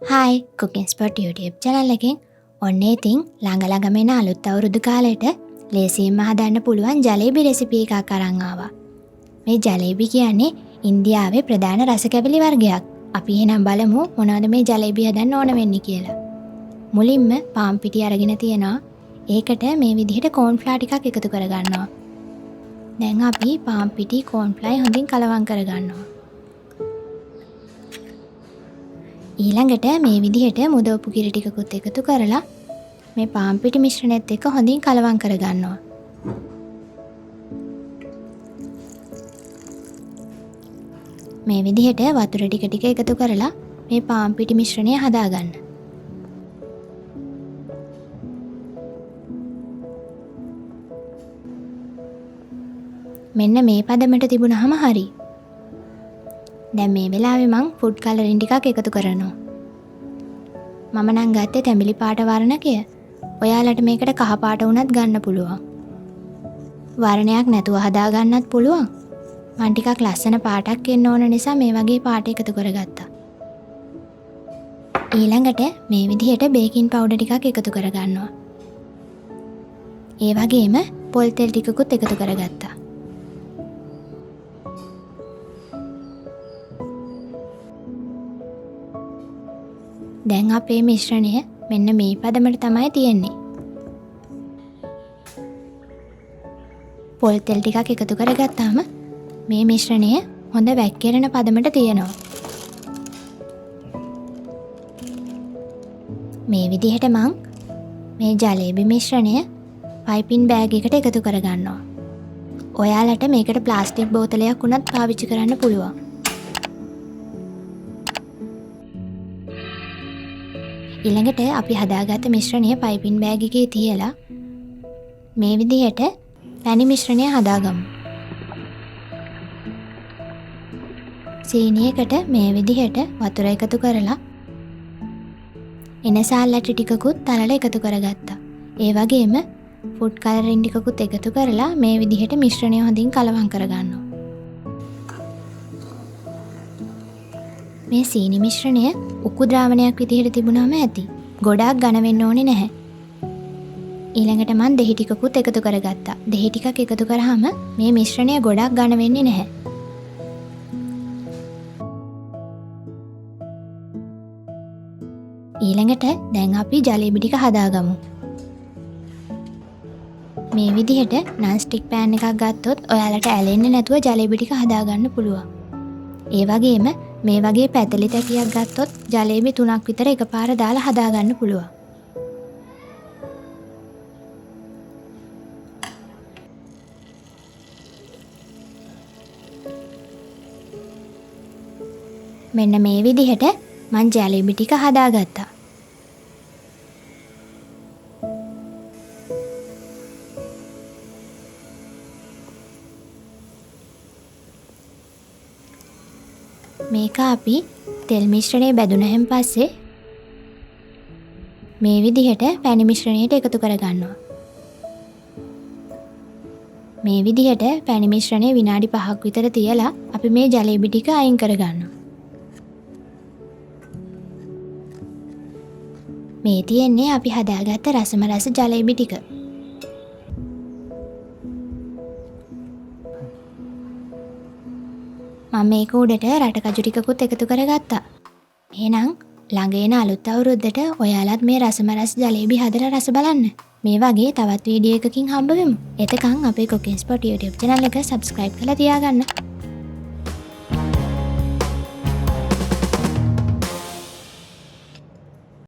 Hi, Cooking Spot YouTube channel එකෙන් ඔන්න ඉතින් ළඟ එන අලුත් අවුරුදු කාලෙට ලේසියෙන්ම හදන්න පුළුවන් ජලේබි රෙසිපි එකක් අරන් ආවා. මේ ජලේබි කියන්නේ ඉන්දියාවේ ප්‍රධාන රස කැවිලි වර්ගයක්. අපි එහෙනම් බලමු මොනවද මේ ජලේබි හදන්න ඕන වෙන්නේ කියලා. මුලින්ම පාන් පිටි අරගෙන තියනවා. ඒකට මේ විදිහට කෝන් ෆ්ලවර් ටිකක් එකතු කරගන්නවා. දැන් අපි පාන් පිටි කෝන් ෆ්ලවර් හොඳින් කලවම් කරගන්නවා. ඊළඟට මේ විදිහට මුදවපු කිරි ටිකකුත් එකතු කරලා මේ පාන් පිටි මිශ්‍රණයත් එක්ක හොඳින් කලවම් කරගන්නවා. මේ විදිහට වතුර ටික ටික එකතු කරලා මේ පාන් පිටි මිශ්‍රණය හදාගන්න. මෙන්න මේ පදමට තිබුණාම හරි. දැන් මේ වෙලාවේ මං ෆුඩ් කලරින් ටිකක් එකතු කරනවා. මම නම් ගත්තේ තැඹිලි පාට වර්ණකය. ඔයාලට මේකට කහ පාට වුණත් ගන්න පුළුවන්. වර්ණයක් නැතුව හදා ගන්නත් පුළුවන්. මං ටිකක් ලස්සන පාටක් එන්න ඕන නිසා මේ වගේ පාට එකතු කරගත්තා. ඊළඟට මේ විදිහට බේකින් පවුඩර් ටිකක් එකතු කරගන්නවා. ඒ වගේම පොල් තෙල් ටිකකුත් එකතු කරගත්තා. දැන් අපේ මිශ්‍රණය මෙන්න මේ පදමට තමයි තියෙන්නේ. පොල් තෙල් ටිකක් එකතු කරගත්තාම මේ මිශ්‍රණය හොඳ වැක්කිරෙන පදමට තියෙනවා. මේ විදිහට මං මේ ජලේබි මිශ්‍රණය පයිපින් බෑග් එකට එකතු කරගන්නවා. ඔයාලට මේකට ප්ලාස්ටික් බෝතලයක් උනත් පාවිච්චි කරන්න පුළුවන්. ඊළඟට අපි හදාගත්ත මිශ්‍රණය පයිපින් බෑග් එකේ තියලා මේ විදිහට පැණි මිශ්‍රණය හදාගමු. සීනියකට මේ විදිහට වතුර එකතු කරලා එනසාල් ඇටි ටිකකුත් තලලා එකතු කරගත්තා. ඒ වගේම ෆුඩ් කලරින් ටිකකුත් එකතු කරලා මේ විදිහට මිශ්‍රණය හොඳින් කලවම් කරගන්නවා. මේ සීනි මිශ්‍රණය උකු ද්‍රාවණයක් විදිහට තිබුණාම ඇති. ගොඩාක් ඝන වෙන්න ඕනේ නැහැ. ඊළඟට මම දෙහි ටිකකුත් එකතු කරගත්තා. දෙහි ටිකක් එකතු කරාම මේ මිශ්‍රණය ගොඩාක් ඝන වෙන්නේ නැහැ. ඊළඟට දැන් අපි ජලේබි ටික හදාගමු. මේ විදිහට non stick pan එකක් ගත්තොත් ඔයාලට ඇලෙන්නේ නැතුව ජලේබි ටික හදාගන්න පුළුවන්. ඒ වගේම මේ වගේ පැතලි තැටියක් ගත්තොත් ජලේබි 3ක් විතර එකපාර දාලා හදාගන්න පුළුවන්. මෙන්න මේ විදිහට මං ජලේබි ටික හදාගත්තා. මේක අපි තෙල් මිශ්‍රණය බැදුනහෙන් පස්සේ මේ විදිහට පැණි මිශ්‍රණයට එකතු කරගන්නවා. මේ විදිහට පැණි මිශ්‍රණය විනාඩි 5ක් විතර තියලා අපි මේ ජලේබි ටික අයින් කරගන්නවා. මේ තියෙන්නේ අපි හදාගත්ත රසම රස ජලේබි ටික. මම මේක උඩට රටකජු ටිකකුත් එකතු කරගත්තා. එහෙනම් ළඟ එන අලුත් අවුරුද්දට ඔයාලත් මේ රසම රස ජලේබි හදලා රස බලන්න. මේ වගේ තවත් වීඩියෝ එකකින් හම්බ වෙමු. එතකන් අපේ Cooking Spot YouTube channel එක subscribe කරලා තියාගන්න.